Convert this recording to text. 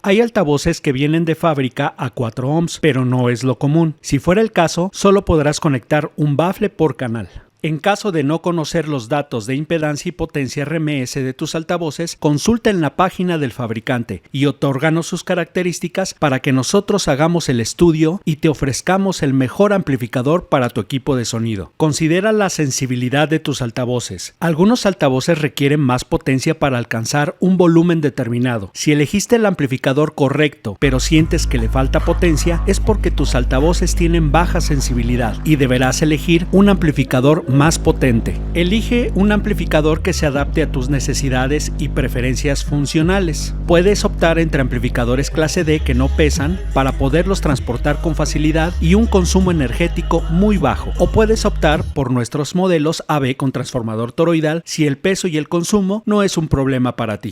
Hay altavoces que vienen de fábrica a 4 ohms, pero no es lo común. Si fuera el caso, solo podrás conectar un bafle por canal. En caso de no conocer los datos de impedancia y potencia RMS de tus altavoces, consulta en la página del fabricante y otórganos sus características para que nosotros hagamos el estudio y te ofrezcamos el mejor amplificador para tu equipo de sonido. Considera la sensibilidad de tus altavoces. Algunos altavoces requieren más potencia para alcanzar un volumen determinado. Si elegiste el amplificador correcto, pero sientes que le falta potencia, es porque tus altavoces tienen baja sensibilidad y deberás elegir un amplificador más potente. Elige un amplificador que se adapte a tus necesidades y preferencias funcionales. Puedes optar entre amplificadores clase D que no pesan para poderlos transportar con facilidad y un consumo energético muy bajo, o puedes optar por nuestros modelos AB con transformador toroidal si el peso y el consumo no es un problema para ti.